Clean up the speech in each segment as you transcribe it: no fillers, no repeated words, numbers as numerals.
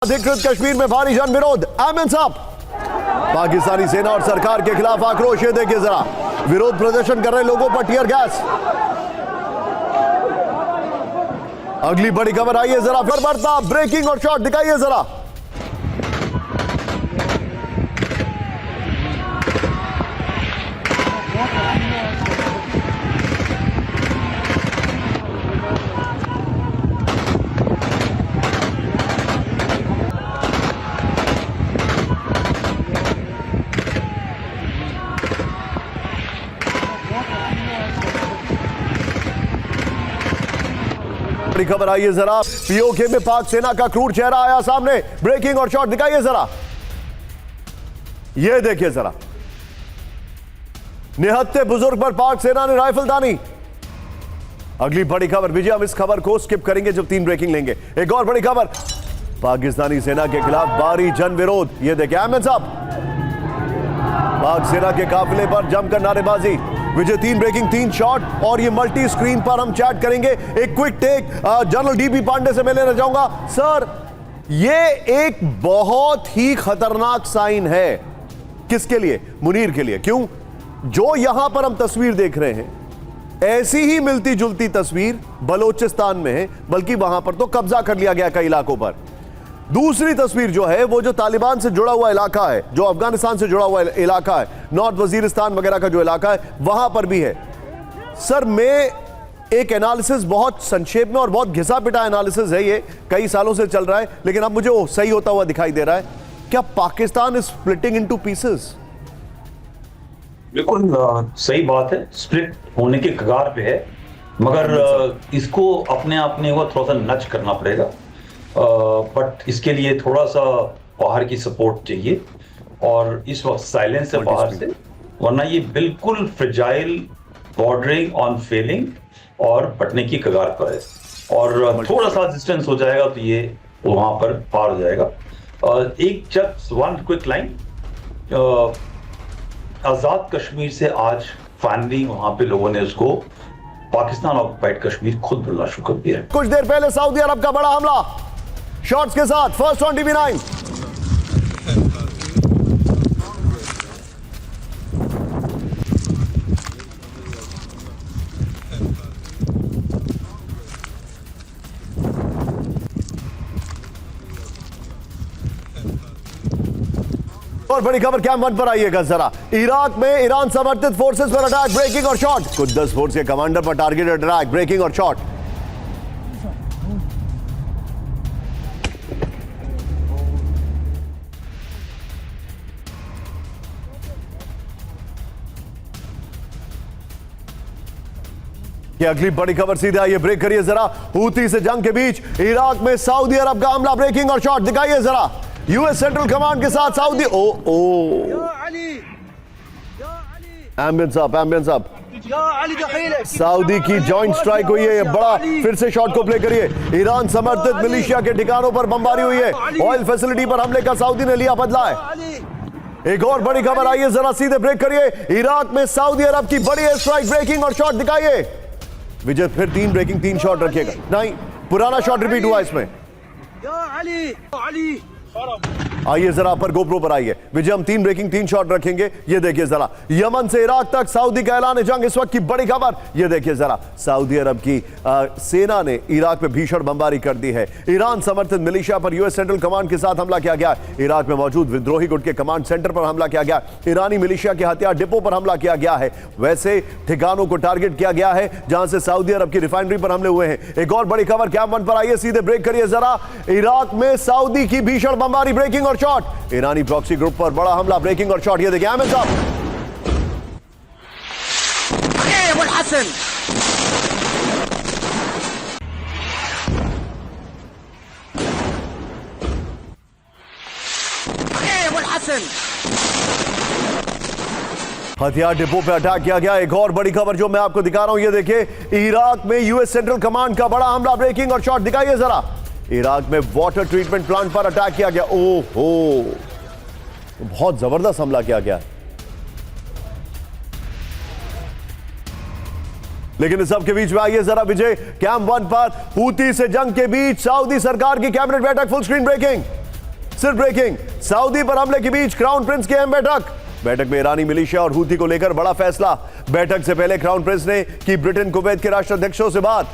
अधिकृत कश्मीर में भारी जन विरोध, हैंड्स अप। पाकिस्तानी सेना और सरकार के खिलाफ आक्रोश। ये देखिए जरा, विरोध प्रदर्शन कर रहे लोगों पर टीयर गैस। अगली बड़ी खबर आई है जरा, फिर बढ़ता ब्रेकिंग और शॉट दिखाइए जरा। बड़ी खबर आई है जरा, पीओके में पाक सेना का क्रूर चेहरा आया सामने। ब्रेकिंग और शॉट दिखाइए जरा, ये देखिए जरा। निहत्थे बुजुर्ग पर पाक सेना ने राइफल दानी। अगली बड़ी खबर, विजय हम इस खबर को स्किप करेंगे जब 3 ब्रेकिंग लेंगे। एक और बड़ी खबर, पाकिस्तानी सेना के खिलाफ भारी जन विरोध। ये देखिए हैंड्स अप। पाक सेना के काफिले पर जमकर नारेबाजी। विजय 3 ब्रेकिंग 3 शॉट और ये मल्टी स्क्रीन पर हम चैट करेंगे। एक quick take general DB Pandey से मैं लेना चाहूंगा। सर, ये एक बहुत ही खतरनाक साइन है। किसके लिए? मुनीर के लिए। क्यों? जो यहां पर हम तस्वीर देख रहे हैं, ऐसी ही मिलती जुलती तस्वीर बलोचिस्तान में है, बल्कि वहां पर तो कब्जा कर लिया गया कई इलाकों पर। दूसरी तस्वीर जो है वो जो तालिबान से जुड़ा हुआ इलाका है, जो अफगानिस्तान से जुड़ा हुआ इलाका है, नॉर्थ वजीरिस्तान वगैरह का जो इलाका है, वहां पर भी है। सर, मैं एक एनालिसिस बहुत संक्षेप में और बहुत घिसा पिटा एनालिसिस है, ये कई सालों से चल रहा है, लेकिन अब मुझे वो सही होता हुआ दिखाई दे रहा है। क्या Pakistan is splitting into pieces? बिल्कुल सही बात है, स्प्लिट होने के कगार पे है, मगर इसको अपने आप में थोड़ा सा नच करना पड़ेगा। बट इसके लिए थोड़ा सा बाहर की सपोर्ट चाहिए, और इस वक्त साइलेंस से बाहर से, वरना ये बिल्कुल फ्रेजाइल, बॉर्डरिंग ऑन फेलिंग और बटने की कगार पर है। और थोड़ा सा डिस्टेंस हो जाएगा तो ये वहां पर पार हो जाएगा। एक जस्ट वन क्विक लाइन, आजाद कश्मीर से आज फाइनली वहां पे लोगों ने उसको पाकिस्तान ऑक्युपाइड कश्मीर खुद बोलना शुरू कर दिया है। कुछ देर पहले सऊदी अरब का बड़ा हमला शॉट्स के साथ, फर्स्ट ऑन TV9। और बड़ी खबर कैंप 1 पर आइएगा जरा। इराक में ईरान समर्थित फोर्सेस पर अटैक, ब्रेकिंग और शॉट। कुछ 10 फोर्स के कमांडर पर टारगेटेड अटैक, ब्रेकिंग और शॉट। ये अगली बड़ी खबर सीधे आइए, ब्रेक करिए जरा। हूती से जंग के बीच इराक में सऊदी अरब का हमला, ब्रेकिंग और शॉट दिखाइए जरा। यूएस सेंट्रल कमांड के साथ सऊदी एम्बियंस अप। सऊदी की जॉइंट स्ट्राइक हुई है, ये बड़ा। फिर से शॉट को प्ले करिए। ईरान समर्थित मिलिशिया के ठिकानों पर बमबारी हुई है। ऑयल फैसिलिटी पर हमले का सऊदी ने लिया बदला है। एक और बड़ी खबर आई है जरा, सीधे ब्रेक करिए। इराक में सऊदी अरब की बड़ी एयर स्ट्राइक, ब्रेकिंग और शॉट दिखाइए। विजय फिर 3 ब्रेकिंग 3 शॉट रखिएगा। नहीं, पुराना शॉट रिपीट हुआ इसमें। आइए जरा पर गोप्रो पर आइए। विजय हम 3 ब्रेकिंग 3 शॉट रखेंगे। ये देखिए जरा, यमन से इराक तक सऊदी का ऐलान जंग, इस वक्त की बड़ी खबर। ये देखिए जरा, सऊदी अरब की सेना ने इराक में भीषण बमबारी कर दी है। ईरान समर्थित मिलिशिया पर यूएस सेंट्रल कमांड के साथ हमला किया गया। इराक में मौजूद विद्रोही गुट के कमांड सेंटर पर हमला किया गया। ईरानी मिलिशिया के हथियार डिपो पर हमला किया गया है। वैसे ठिकानों को टारगेट किया गया है जहां से सऊदी अरब की रिफाइनरी पर हमले हुए हैं। एक और बड़ी खबर कैंप 1 पर आइए, सीधे ब्रेक करिए जरा। इराक में सऊदी की भीषण बमबारी, ब्रेकिंग और शॉट। ईरानी प्रॉक्सी ग्रुप पर बड़ा हमला, ब्रेकिंग और शॉट। ये देखिए हैंड्स अप। हथियार डिपो पे अटैक किया गया। एक और बड़ी खबर जो मैं आपको दिखा रहा हूं, ये देखिए, इराक में यूएस सेंट्रल कमांड का बड़ा हमला, ब्रेकिंग और शॉट दिखाइए जरा। इराक में वाटर ट्रीटमेंट प्लांट पर अटैक किया गया। ओहो, बहुत जबरदस्त हमला किया गया। लेकिन इस सब के बीच में आइए जरा विजय कैंप 1 पर हूती से जंग के बीच सऊदी सरकार की कैबिनेट बैठक, फुल स्क्रीन ब्रेकिंग। सिर्फ ब्रेकिंग, सऊदी पर हमले के बीच क्राउन प्रिंस की अहम बैठक में ईरानी मिलिशिया और हूथी को लेकर बड़ा फैसला। बैठक से पहले क्राउन प्रिंस ने की ब्रिटेन कुवैत के राष्ट्राध्यक्षों से बात।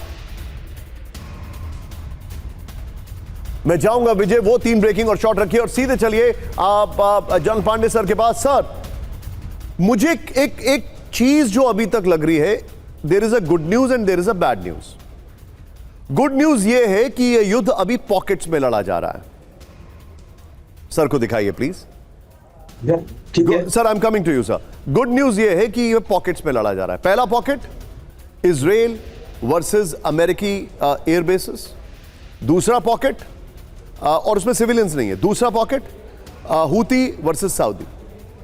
मैं चाहूंगा विजय वो 3 ब्रेकिंग और शॉट रखिए और सीधे चलिए आप जॉन पांडे सर के पास। सर, मुझे एक चीज जो अभी तक लग रही है, there is a good news and there is a bad news. Good news यह है कि यह युद्ध अभी पॉकेट्स में लड़ा जा रहा है। सर को दिखाइए प्लीज। ठीक है sir, I am coming to you sir. Good news यह है कि यह पॉकेट्स में लड़ा जा रहा है। पहला पॉकेट इजराइल वर्सेस अमेरिकी एयर बेसिस। दूसरा पॉकेट और उसमें सिविलियंस नहीं है। दूसरा पॉकेट हूती वर्सेस सऊदी।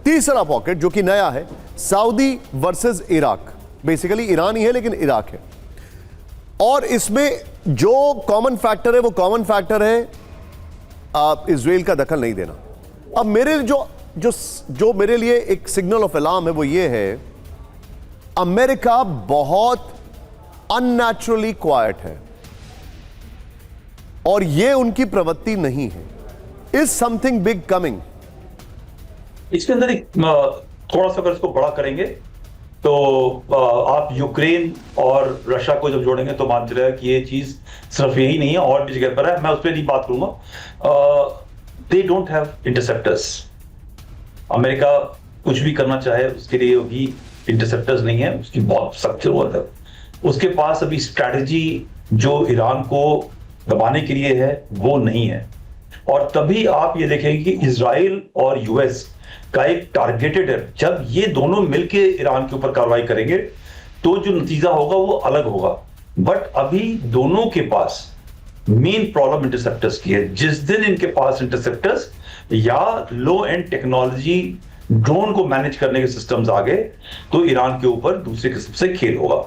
तीसरा पॉकेट जो कि नया है, Saudi versus Iraq. Basically Iran ही है लेकिन इराक है। और इसमें जो कॉमन फैक्टर है वो कॉमन फैक्टर है इजराइल का दखल नहीं देना। अब मेरे जो मेरे लिए एक सिग्नल ऑफ अलार्म है वो ये है, अमेरिका बहुत अननेचुरली क्वाइट है और ये उनकी प्रवृत्ति नहीं है। Is something big coming? इसके अंदर एक थोड़ा सा अगर इसको बड़ा करेंगे तो आप यूक्रेन और रशिया को जब जोड़ेंगे तो मान चलेगा कि ये चीज सिर्फ यही नहीं है, और भी जगह पर है। मैं उस पर नहीं बात करूंगा। They don't have interceptors. America कुछ भी करना चाहे उसके लिए भी इंटरसेप्टर्स नहीं है, उसकी बहुत सख्त जरूरत है। उसके पास अभी स्ट्रैटेजी जो ईरान को दबाने के लिए है वो नहीं है। और तभी आप ये देखेंगे कि इजराइल और यूएस का एक टारगेटेड है। जब ये दोनों मिलकर ईरान के ऊपर कार्रवाई करेंगे तो जो नतीजा होगा वो अलग होगा। बट अभी दोनों के पास मेन प्रॉब्लम इंटरसेप्टर्स की है। जिस दिन इनके पास इंटरसेप्टर्स या लो एंड टेक्नोलॉजी ड्रोन को मैनेज करने के सिस्टम्स आ गए तो ईरान के ऊपर दूसरे किस्म से खेल होगा,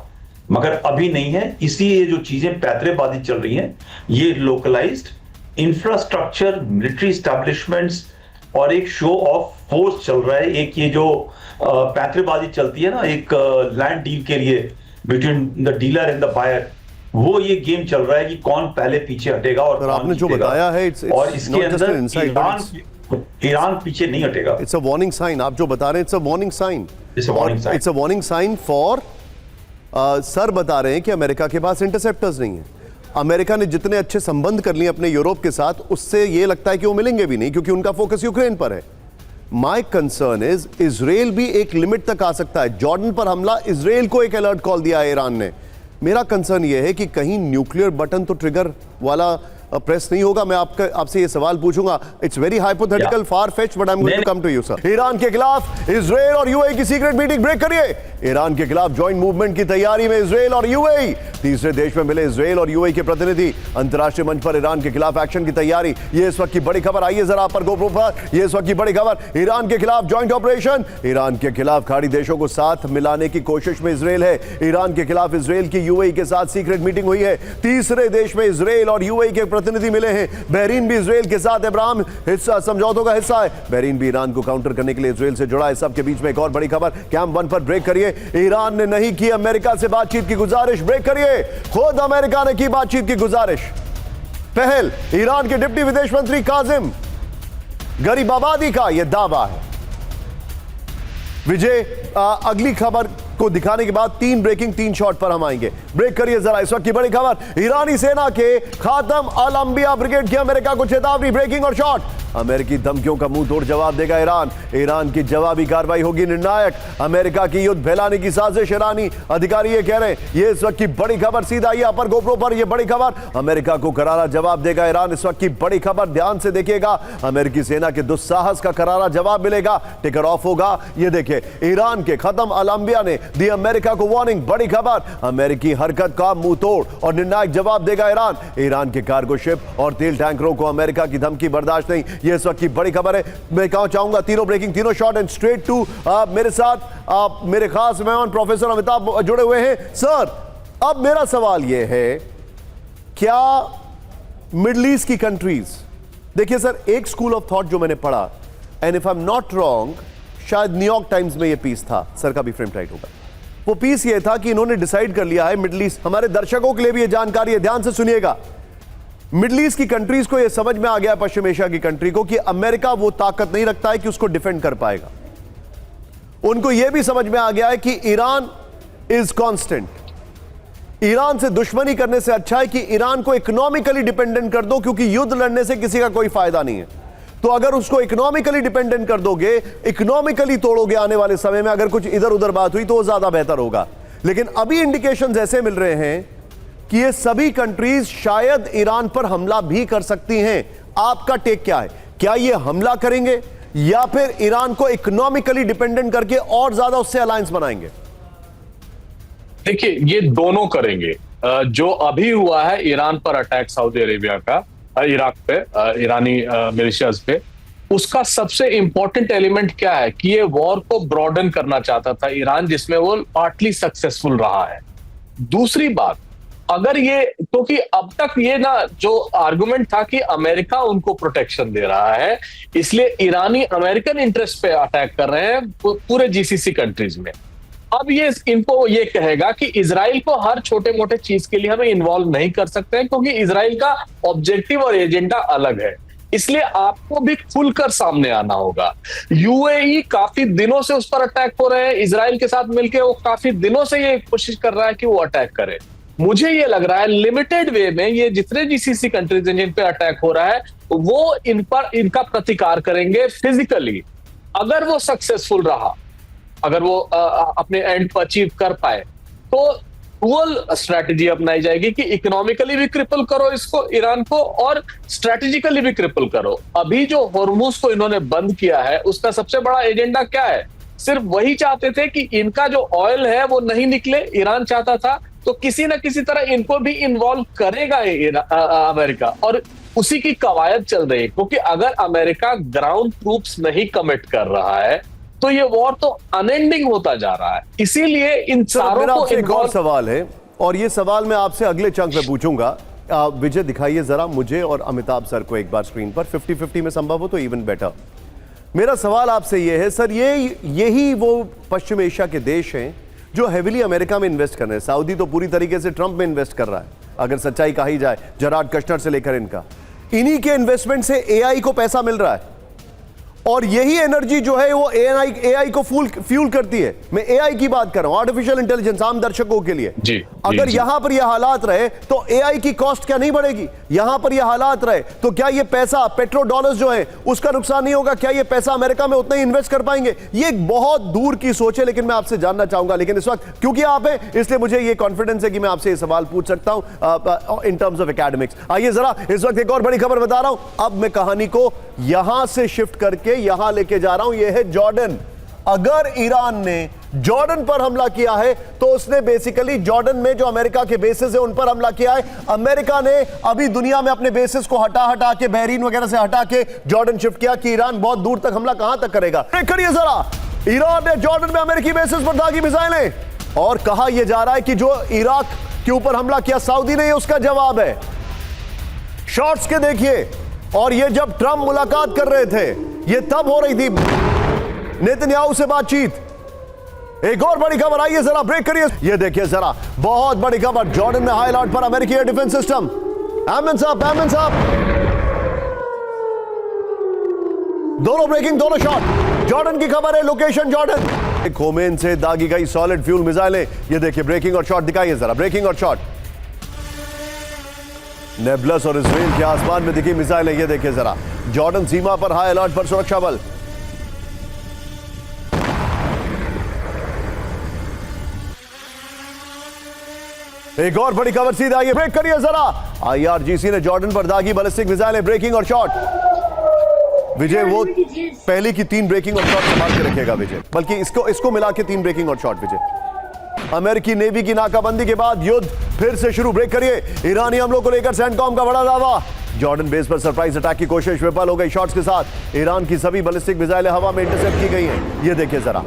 मगर अभी नहीं है। इसीलिए जो चीजें पैतरेबाजी चल रही हैं ये लोकलाइज्ड इंफ्रास्ट्रक्चर, मिलिट्री एस्टैब्लिशमेंट्स और एक शो ऑफ फोर्स चल रहा है। एक ये जो पैतरेबाजी चलती है ना एक लैंड डील के लिए between the dealer and the buyer, वो ये गेम चल रहा है कि कौन पहले पीछे हटेगा और कौन आपने जो बताया है और इसके अंदर ईरान पीछे नहीं हटेगा। It's a warning sign. आप जो बता रहे हैं it's a warning sign. It's a warning sign for sir बता रहे हैं कि अमेरिका के पास इंटरसेप्टर्स नहीं है। अमेरिका ने जितने अच्छे संबंध कर लिए अपने यूरोप के साथ, उससे ये लगता है कि वो मिलेंगे भी नहीं क्योंकि उनका फोकस यूक्रेन पर है। माय कंसर्न इज इजराइल भी एक लिमिट तक आ सकता है। जॉर्डन पर हमला, इजराइल को एक अलर्ट कॉल दिया है ईरान ने। मेरा कंसर्न ये है कि कहीं न्यूक्लियर बटन तो ट्रिगर वाला प्रेस नहीं होगा। मैं आपसे ये सवाल पूछूंगा। It's very hypothetical, far fetched, but I am going to come to you sir. Iran के खिलाफ इजराइल और यूएई की सीक्रेट मीटिंग। ब्रेक करिए। ईरान के खिलाफ जॉइंट मूवमेंट की तैयारी में इजराइल और यूएई। तीसरे देश में मिले इजराइल और यूएई के प्रतिनिधि। अंतर्राष्ट्रीय मंच पर ईरान के खिलाफ एक्शन की तैयारी, ये इस वक्त की बड़ी खबर। आइए जरा पर गोप्रो पर, ये इस वक्त की बड़ी खबर। ईरान के खिलाफ जॉइंट ऑपरेशन। ईरान के खिलाफ खाड़ी देशों को साथ मिलाने की कोशिश में इजराइल है। ईरान के खिलाफ इजराइल की यूएई के साथ सीक्रेट मीटिंग हुई है। तीसरे देश में इजराइल और यूएई के प्रतिनिधि मिले हैं। बहरीन भी इजराइल के साथ अब्राहम हिस्सा समझौतों का हिस्सा है। बहरीन भी ईरान को काउंटर करने के लिए इजराइल से जुड़ा है। सबके बीच में एक और बड़ी खबर। कैंप 1 पर ब्रेक करिए। ईरान ने नहीं की अमेरिका से बातचीत की गुजारिश। ब्रेक करिए। खुद अमेरिका ने की बातचीत की गुजारिश। पहल ईरान के डिप्टी विदेश मंत्री काजिम गरीबाबादी का यह दावा है। विजय, अगली खबर को दिखाने के बाद 3 ब्रेकिंग 3 शॉट पर हम आएंगे। ब्रेक करिए जरा। इस वक्त की बड़ी खबर, ईरानी सेना के खातम अल अंबिया ब्रिगेड की अमेरिका को चेतावनी। ब्रेकिंग और शॉट। अमेरिकी धमकियों का मुंह तोड़ जवाब देगा ईरान। ईरान की जवाबी कार्रवाई होगी निर्णायक। अमेरिका की युद्ध फैलाने की साजिश ईरानी अधिकारी ये कह रहे हैं। ये इस वक्त की बड़ी खबर। सीधा आइए अपर गोप्रो पर, यह बड़ी खबर। अमेरिका को करारा जवाब देगा ईरान। इस वक्त की बड़ी खबर, ध्यान से देखिएगा। अमेरिकी सेना के दुस्साहस का करारा जवाब मिलेगा। टिकर ऑफ होगा। ये देखिए, ईरान के खत्म अल अंबिया ने दी अमेरिका को वार्निंग। बड़ी खबर, अमेरिकी हरकत का मुंह तोड़ और निर्णायक जवाब देगा ईरान। ईरान के कार्गो शिप और तेल टैंकरों को अमेरिका की धमकी बर्दाश्त नहीं। ये इस वक्त की बड़ी खबर है। मैं कहना चाहूंगा तीनों ब्रेकिंग, तीनों शॉट एंड स्ट्रेट टू मेरे साथ मेरे खास मेहमान प्रोफेसर अमिताभ जुड़े हुए हैं। सर, अब मेरा सवाल यह है, क्या मिडिल ईस्ट की कंट्रीज, देखिए सर, एक स्कूल ऑफ थॉट जो मैंने पढ़ा, and if I am not wrong, शायद न्यूयॉर्क टाइम्स में यह पीस था, सर का भी फ्रेम टाइट होगा। वो पीस ये था कि इन्होंने डिसाइड कर लिया है, मिडिल ईस्ट, हमारे दर्शकों के लिए भी यह जानकारी है, ध्यान से सुनिएगा, मिडिल ईस्ट की कंट्रीज को यह समझ में आ गया, पश्चिम एशिया की कंट्री को, कि अमेरिका वो ताकत नहीं रखता है कि उसको डिफेंड कर पाएगा। उनको यह भी समझ में आ गया है कि ईरान इज कांस्टेंट। ईरान से दुश्मनी करने से अच्छा है कि ईरान को इकोनॉमिकली डिपेंडेंट कर दो, क्योंकि युद्ध लड़ने से किसी का कोई फायदा नहीं है। तो अगर उसको इकोनॉमिकली डिपेंडेंट कर दोगे, इकोनॉमिकली तोड़ोगे आने वाले समय में, अगर कुछ इधर उधर बात हुई तो वो ज्यादा बेहतर होगा। लेकिन अभी इंडिकेशंस ऐसे मिल रहे हैं कि ये सभी कंट्रीज शायद ईरान पर हमला भी कर सकती हैं। आपका टेक क्या है? क्या ये हमला करेंगे या फिर ईरान को इकोनॉमिकली डिपेंडेंट करके और ज्यादा उससे अलायंस बनाएंगे? देखिए, ये दोनों करेंगे। जो अभी हुआ है ईरान पर अटैक, सऊदी अरेबिया का इराक पे, ईरानी मिलिशियाज पे, उसका सबसे इंपॉर्टेंट एलिमेंट क्या है कि ये वॉर को ब्रॉडन करना चाहता था ईरान, जिसमें वो पार्टली सक्सेसफुल रहा है। दूसरी बात, अगर ये, क्योंकि अब तक ये ना जो आर्गुमेंट था कि अमेरिका उनको प्रोटेक्शन दे रहा है, इसलिए ईरानी अमेरिकन इंटरेस्ट पे अटैक कर रहे हैं पूरे जीसीसी कंट्रीज में। अब ये इनको ये कहेगा कि इजराइल को हर छोटे मोटे चीज के लिए हमें इन्वॉल्व नहीं कर सकते हैं, क्योंकि इजराइल का ऑब्जेक्टिव और एजेंडा अलग है। इसलिए आपको भी खुलकर सामने आना होगा। यूएई काफी दिनों से उस पर अटैक हो रहे हैं, इजराइल के साथ मिलकर वो काफी दिनों से ये कोशिश कर रहा है कि वो अटैक करे। मुझे ये लग रहा है लिमिटेड वे में ये जितने जीसीसी कंट्रीज जिन पे अटैक हो रहा है, वो इन पर इनका प्रतिकार करेंगे फिजिकली। अगर वो सक्सेसफुल रहा, अगर वो अपने एंड को अचीव कर पाए, तो डुअल स्ट्रैटेजी अपनाई जाएगी कि इकोनॉमिकली भी क्रिपल करो इसको, ईरान को, और स्ट्रैटेजिकली भी क्रिपल करो। अभी जो होर्मुज को इन्होंने बंद किया है, उसका सबसे बड़ा एजेंडा क्या है? सिर्फ वही चाहते थे कि इनका जो ऑयल है वो नहीं निकले, ईरान चाहता था, तो किसी ना किसी तरह इनको भी इन्वॉल्व करेगा अमेरिका, और उसी की कवायद चल रही है। क्योंकि अगर अमेरिका ग्राउंड ट्रूप्स नहीं कमिट कर रहा है तो ये वॉर तो अनएंडिंग होता जा रहा है। इसीलिए इन सारों को एक और सवाल है, और ये सवाल मैं आपसे अगले चंक में पूछूंगा। विजय, दिखाइए जरा मुझे और अमिताभ सर को एक बार स्क्रीन पर, 50-50 में संभव हो तो इवन बेटर। मेरा सवाल आपसे ये है सर, यही वो पश्चिम एशिया के देश हैं जो हेविली अमेरिका में इन्वेस्ट कर रहे हैं। सऊदी तो पूरी तरीके से ट्रंप में इन्वेस्ट कर रहा है, अगर सच्चाई कही जाए, जराड कश्नर से लेकर इनका। इन्हीं के इन्वेस्टमेंट से एआई को पैसा मिल रहा है, और यही एनर्जी जो है वो एआई को फ्यूल करती है। मैं एआई की बात कर रहा हूं, आर्टिफिशियल इंटेलिजेंस, आम दर्शकों के लिए। अगर यहां पर यह हालात रहे तो एआई की कॉस्ट क्या नहीं बढ़ेगी? यहां पर यह हालात रहे तो क्या ये पैसा, पेट्रो डॉलर्स जो है उसका नुकसान नहीं होगा? क्या ये पैसा अमेरिका में उतना ही इन्वेस्ट कर पाएंगे? ये एक बहुत दूर की सोच है, लेकिन मैं आपसे जानना चाहूंगा। लेकिन इस वक्त क्योंकि आप हैं, इसलिए मुझे ये कॉन्फिडेंस है कि मैं आपसे ये सवाल पूछ सकता हूं इन टर्म्स ऑफ एकेडमिक्स। आइए जरा, इस वक्त एक और बड़ी खबर बता रहा हूं। अब मैं कहानी को यहां से शिफ्ट करके यहां लेके जा रहा हूं। यह है जॉर्डन। अगर ईरान ने जॉर्डन पर हमला किया है तो उसने बेसिकली जॉर्डन में जो अमेरिका के बेसिस है उन पर हमला किया है। अमेरिका ने अभी दुनिया में अपने बेसिस को हटा के, बहरीन वगैरह से हटा के जॉर्डन शिफ्ट किया कि ईरान बहुत दूर तक हमला कहां तक करेगा। करिए जरा, ईरान ने जॉर्डन में अमेरिकी बेसिस पर दागी मिसाइलें, और कहा यह जा रहा है कि जो इराक के ऊपर हमला किया सऊदी ने, उसका जवाब है। शॉट्स के देखिए, और ये जब ट्रंप मुलाकात कर रहे थे, ये तब हो रही थी नेतन्याहू से बातचीत। एक और बड़ी खबर, आइए जरा ब्रेक करिए। ये देखिए जरा, बहुत बड़ी खबर, जॉर्डन में हाई अलर्ट पर अमेरिकी एयर डिफेंस सिस्टम। एमन साहब, दोनों ब्रेकिंग, दोनों शॉट। जॉर्डन की खबर है, लोकेशन जॉर्डन। खोमेन से दागी गई सॉलिड फ्यूल मिसाइलें। ये देखिए ब्रेकिंग और शॉट, दिखाइए जरा ब्रेकिंग और शॉट। नेबलस और इजराइल के आसमान में दिखी मिसाइलें। ये देखिए जरा, जॉर्डन सीमा पर हाई अलर्ट पर सुरक्षा बल। एक और बड़ी खबर, सीधा आइए ब्रेक करिए जरा। आईआरजीसी ने जॉर्डन पर दागी बैलिस्टिक मिसाइलें, ब्रेकिंग और शॉट। विजय, वो पहले की 3 ब्रेकिंग और शॉट संभाल के रखेगा विजय, बल्कि इसको मिला के 3 ब्रेकिंग और शॉट। विजय, अमेरिकी नेवी की नाकाबंदी के बाद युद्ध फिर से शुरू। ब्रेक करिए। ईरानी हमलों को लेकर सेंटकॉम का बड़ा दावा। जॉर्डन बेस पर सरप्राइज अटैक की कोशिश विफल हो गई। शॉट्स के साथ ईरान की सभी बैलिस्टिक मिसाइलें हवा में इंटरसेप्ट की गई हैं। ये देखिए जरा,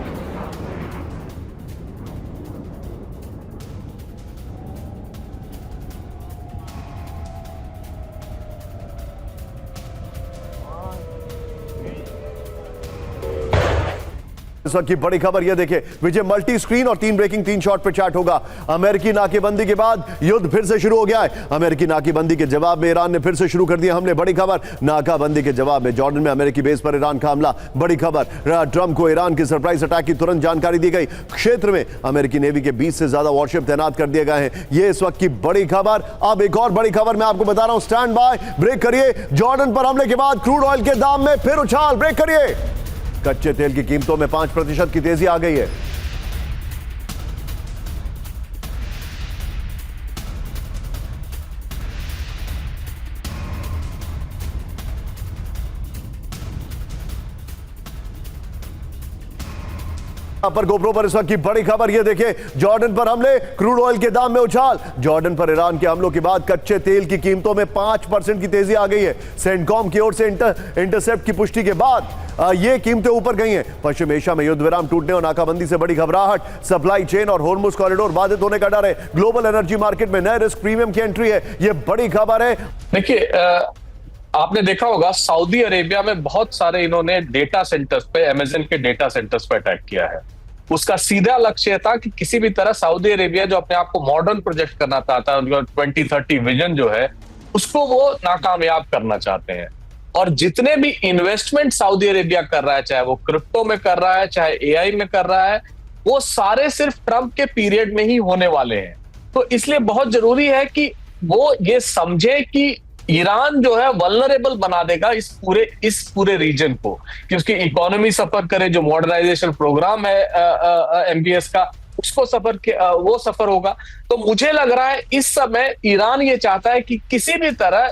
इस वक्त की बड़ी खबर यह देखिए विजय, मल्टी स्क्रीन और 3 ब्रेकिंग 3 शॉट पे चैट होगा। अमेरिकी नाकेबंदी के बाद युद्ध फिर से शुरू हो गया है। अमेरिकी नाकेबंदी के जवाब में ईरान ने फिर से शुरू कर दिया हमले। बड़ी खबर, नाकाबंदी के जवाब में जॉर्डन में अमेरिकी बेस पर ईरान का हमला। बड़ी खबर, ट्रंप को ईरान की सरप्राइज अटैक की तुरंत जानकारी दी गई। क्षेत्र में अमेरिकी नेवी के 20 से ज्यादा वॉरशिप तैनात कर दिए गए हैं। यह इस वक्त की बड़ी खबर। अब एक और बड़ी खबर मैं आपको बता रहा हूं, स्टैंड बाय, ब्रेक करिए। जॉर्डन पर हमले के बाद क्रूड ऑयल के दाम में फिर उछाल, ब्रेक करिए। कच्चे तेल की कीमतों में 5% की तेजी आ गई है। पर गोप्रो पर इस वक्त की बड़ी खबर यह देखिए, जॉर्डन पर हमले, क्रूड ऑयल के दाम में उछाल। जॉर्डन पर ईरान के हमलों के बाद कच्चे तेल की कीमतों में 5% की तेजी आ गई है। सेंटकॉम की ओर से इंटरसेप्ट की पुष्टि के बाद ये कीमतें ऊपर गई हैं। पश्चिम एशिया में युद्ध विराम टूटने और नाकाबंदी से बड़ी घबराहट। सप्लाई चेन और हॉर्मुज कॉरिडोर बाधित होने का डर है। ग्लोबल एनर्जी मार्केट में नए रिस्क प्रीमियम की एंट्री है। यह बड़ी खबर है। देखिए, आपने देखा होगा सऊदी अरेबिया में बहुत सारे इन्होंने डेटा सेंटर्स पे, अमेज़न के डेटा सेंटर्स पे अटैक किया है। उसका सीधा लक्ष्य था कि किसी भी तरह सऊदी अरेबिया जो अपने आप को मॉडर्न प्रोजेक्ट करना चाहता है, उनका 2030 विजन जो है, उसको वो नाकामयाब करना चाहते हैं। और जितने भी इन्वेस्टमेंट सऊदी अरेबिया कर रहा है, चाहे वो क्रिप्टो में कर रहा है, चाहे एआई में कर रहा है, वो सारे सिर्फ ट्रंप के पीरियड में ही होने वाले हैं। तो इसलिए बहुत जरूरी है कि वो ये समझे कि ईरान जो है वल्नरेबल बना देगा इस पूरे रीजन को, कि उसकी इकोनॉमी सफर करे, जो मॉडर्नाइजेशन प्रोग्राम है एमबीएस का, उसको वो सफर होगा। तो मुझे लग रहा है इस समय ईरान ये चाहता है कि किसी भी तरह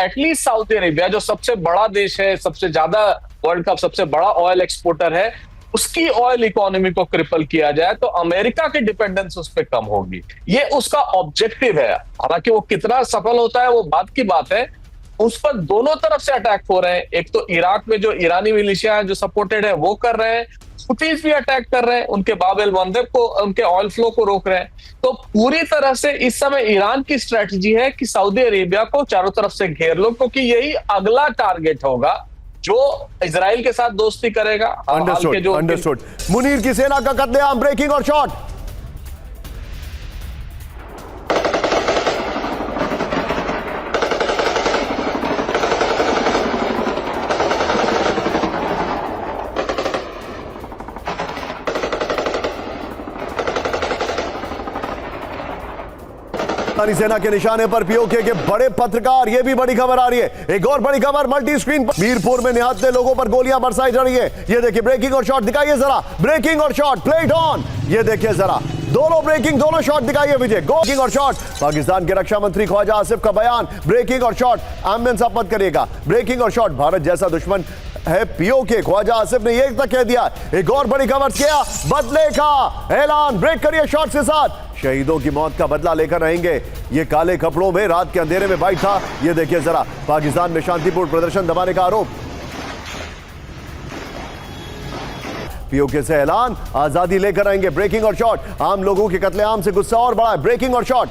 एटलीस्ट सऊदी अरेबिया जो सबसे बड़ा देश है, सबसे ज्यादा वर्ल्ड का सबसे बड़ा ऑयल एक्सपोर्टर है, उसकी ऑयल इकोनॉमी को क्रिपल किया जाए तो अमेरिका की डिपेंडेंस उस पर कम होगी। ये उसका ऑब्जेक्टिव है। हालांकि वो कितना सफल होता है वो बात की बात है। उस पर दोनों तरफ से अटैक हो रहे हैं। एक तो इराक में जो ईरानी मिलिशिया है जो सपोर्टेड है वो कर रहे हैं, हुतीज भी अटैक कर रहे हैं, उनके बाब एल मंदेब को, उनके ऑयल फ्लो को रोक रहे हैं। तो पूरी तरह से इस समय ईरान की स्ट्रेटजी है कि सऊदी अरेबिया को चारों तरफ से घेर लो, क्योंकि यही अगला टारगेट होगा जो इजराइल के साथ दोस्ती करेगा। अंडरस्टूड। मुनीर की सेना का कत्लेआम, ब्रेकिंग और शॉट। सेना के निशाने पर पीओके के बड़े पत्रकार, यह भी बड़ी खबर आ रही है। एक और बड़ी खबर मल्टी स्क्रीन पर, मीरपुर में निहत्थे लोगों पर गोलियां बरसाई जा रही है। यह देखिए ब्रेकिंग और शॉट दिखाइए जरा, ब्रेकिंग और शॉट, प्ले इट ऑन। यह देखिए जरा, दोनों ब्रेकिंग, दोनों शॉट दिखाइए विजय। ब्रेकिंग और शॉट। पाकिस्तान के रक्षा मंत्री ख्वाजा आसिफ का बयान, ब्रेकिंग और शॉट, एम्बुलेंस आप मत करिएगा, ब्रेकिंग और शॉट। भारत जैसा दुश्मन है पीओके, ख्वाजा आसिफ ने यह तक कह दिया। एक और बड़ी खबर, किया बदले का ऐलान, ब्रेक करिए शॉट के साथ। शहीदों की मौत का बदला लेकर रहेंगे। ये काले कपड़ों में रात के अंधेरे में बाइट था। ये देखिए जरा, पाकिस्तान में शांतिपूर्ण प्रदर्शन दबाने का आरोप। पीओके से ऐलान, आजादी लेकर आएंगे, ब्रेकिंग और शॉट। आम लोगों के कत्लेआम से गुस्सा और बढ़ा, ब्रेकिंग और शॉट।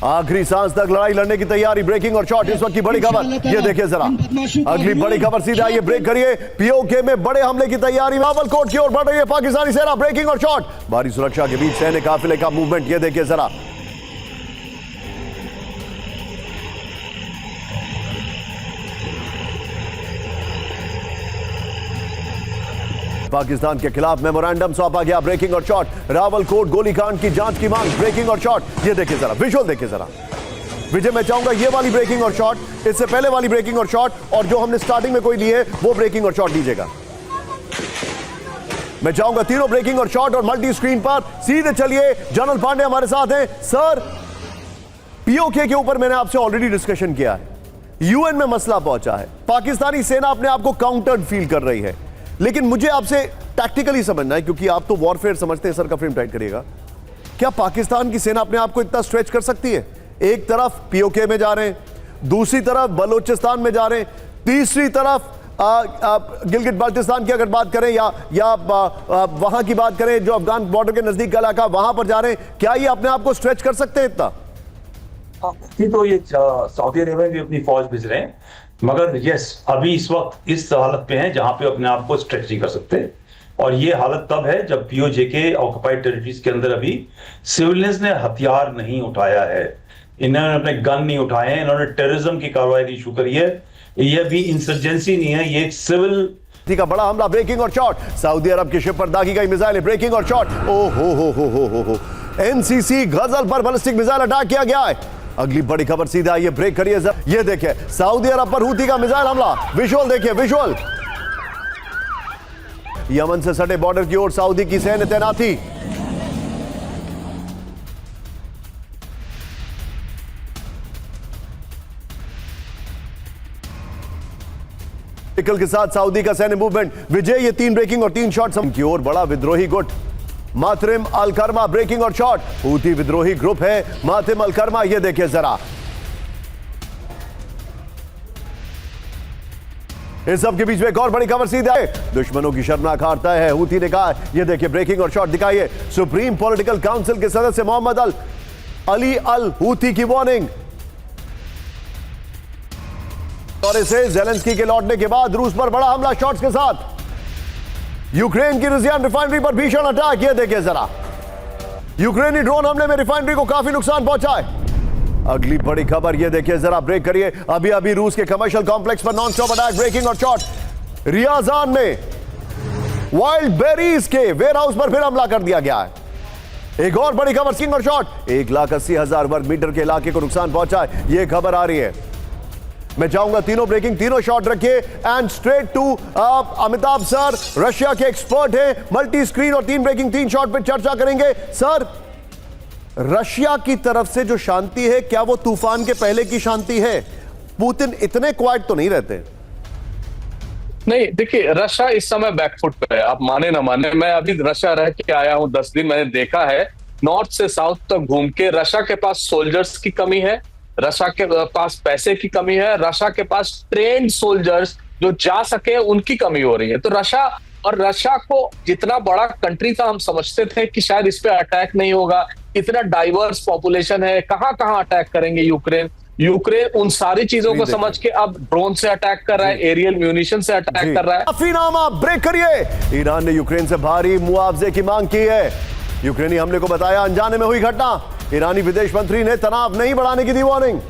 आखिरी सांस तक लड़ाई लड़ने की तैयारी, ब्रेकिंग और शॉट। इस वक्त की बड़ी खबर ये देखिए जरा, अगली बड़ी खबर सीधा ये, ब्रेक करिए। पीओके में बड़े हमले की तैयारी, रावलकोट की ओर बढ़ रही है पाकिस्तानी सेना, ब्रेकिंग और शॉट। भारी सुरक्षा के बीच सैन्य काफिले का मूवमेंट, ये देखिए जरा। पाकिस्तान के खिलाफ मेमोरेंडम सौंपा गया, ब्रेकिंग और शॉट। रावलकोट गोलीकांड की जांच की मांग, ब्रेकिंग और शॉट। ये देखिए जरा, विजुअल देखिए जरा विजय। मैं चाहूंगा ये वाली ब्रेकिंग और शॉट, इससे पहले वाली ब्रेकिंग और शॉट, और जो हमने स्टार्टिंग में कोई ली है वो ब्रेकिंग और शॉट लीजिएगा। मैं चाहूंगा तीनों ब्रेकिंग और शॉट और मल्टी स्क्रीन पर सीधे चलिए। जनरल पांडे हमारे साथ हैं। सर, पीओके के ऊपर मैंने आपसे ऑलरेडी डिस्कशन किया है, यूएन में मसला पहुंचा है, पाकिस्तानी सेना अपने आप को काउंटर्ड फील कर रही है, लेकिन मुझे आपसे टैक्टिकली समझना है, क्योंकि आप तो वॉरफेयर समझते हैं। सर का फ्रेम टाइट करिएगा। क्या पाकिस्तान की सेना अपने आप को इतना स्ट्रेच कर सकती है? एक तरफ पीओके में जा रहे हैं, दूसरी तरफ बलोचिस्तान में जा रहे हैं, तीसरी तरफ गिलगित बाल्टिस्तान की अगर बात करें या वहां की बात करें जो अफगान बॉर्डर के नजदीक का इलाका, वहां पर जा रहे हैं। क्या ये अपने आप को स्ट्रेच कर सकते हैं इतना? तो ये सऊदी अरेबिया भी अपनी फौज भेज रहे हैं, मगर यस, अभी इस वक्त इस हालत पे हैं जहां पे अपने आप को स्ट्रेच नहीं कर सकते। और ये हालत तब है जब पीओजे के ऑक्युपाइड टेरिटरीज के अंदर अभी सिविलियंस ने हथियार नहीं उठाया है, इन्होंने अपने गन नहीं उठाए हैं, इन्होंने टेररिज्म की कार्रवाई शुरू करी है। ये भी इंसर्जेंसी नहीं है, ये एक सिविल का बड़ा हमला, ब्रेकिंग और शॉट। सऊदी अरब की शिप पर दागी गई मिसाइल, ब्रेकिंग और शॉट। ओ हो। एनसीसी गजल पर बैलिस्टिक मिसाइल अटैक किया गया है। अगली बड़ी खबर सीधा ये ब्रेक करिए, ये देखिए सऊदी अरब पर हूती का मिसाइल हमला। विजुअल देखिए, विजुअल। यमन से सटे बॉर्डर की ओर सऊदी की सैन्य तैनाती। के साथ सऊदी का सैन्य मूवमेंट। विजय, ये 3 ब्रेकिंग और 3 शॉट की ओर बड़ा विद्रोही गुट मातरिम अल कर्मा, ब्रेकिंग और शॉट। हूती विद्रोही ग्रुप है मातरिम अल कर्मा, ये देखिए जरा। इस सब के बीच में एक और बड़ी खबर सीधा है, दुश्मनों की शर्मनाक हार तय है, हूती ने कहा। ये देखिए ब्रेकिंग और शॉट दिखाइए। सुप्रीम पॉलिटिकल काउंसिल के सदस्य मोहम्मद अली अल हूती की वार्निंग। दौरे से जेलेंस्की के लौटने के बाद रूस पर बड़ा हमला शॉट्स के साथ। यूक्रेन की रिजियान रिफाइनरी पर भीषण अटैक, ये देखिए जरा। यूक्रेनी ड्रोन हमले में रिफाइनरी को काफी नुकसान पहुंचा है। अगली बड़ी खबर ये देखिए जरा, ब्रेक करिए। अभी रूस के कमर्शियल कॉम्प्लेक्स पर नॉन स्टॉप अटैक, ब्रेकिंग और शॉट। रियाजान में वाइल्ड बेरीज के वेयरहाउस पर फिर हमला कर दिया गया है। एक और बड़ी खबर, किंग और शॉट। 1,80,000 वर्ग मीटर के इलाके को नुकसान पहुंचा है, यह खबर आ रही है। मैं चाहूंगा तीनों ब्रेकिंग, तीनों शॉट रखिए। And straight to Amitabh sir, Russia के एक्सपर्ट हैं, मल्टी स्क्रीन और 3 ब्रेकिंग 3 शॉट पे चर्चा करेंगे। सर, रशिया की तरफ से जो शांति है, क्या वो तूफान के पहले की शांति है? पुतिन इतने क्वाइट तो नहीं रहते। नहीं, देखिए रशिया इस समय बैकफुट पे है, आप माने ना माने। मैं अभी रशिया रह के आया हूं 10 दिन, मैंने देखा है नॉर्थ से साउथ तक घूम के, रशिया के पास सोल्जर्स की कमी है, रशिया के पास पैसे की कमी है, रशिया के पास ट्रेन्ड सोल्जर्स जो जा सके उनकी कमी हो रही है। तो रशिया को जितना बड़ा कंट्री था, हम समझते थे कि शायद इस पे अटैक नहीं होगा, इतना डाइवर्स पॉपुलेशन है, कहां अटैक करेंगे यूक्रेन उन सारी चीजों को समझ के अब ड्रोन से अटैक कर रहा है, एरियल म्यूनिशन से अटैक कर रहा है। काफीनामा ब्रेक करिए। ईरान ने यूक्रेन से भारी मुआवजे की मांग की है। यूक्रेनी हमले को बताया अनजाने में हुई घटना। ईरानी विदेश मंत्री ने तनाव नहीं बढ़ाने की दी वार्निंग।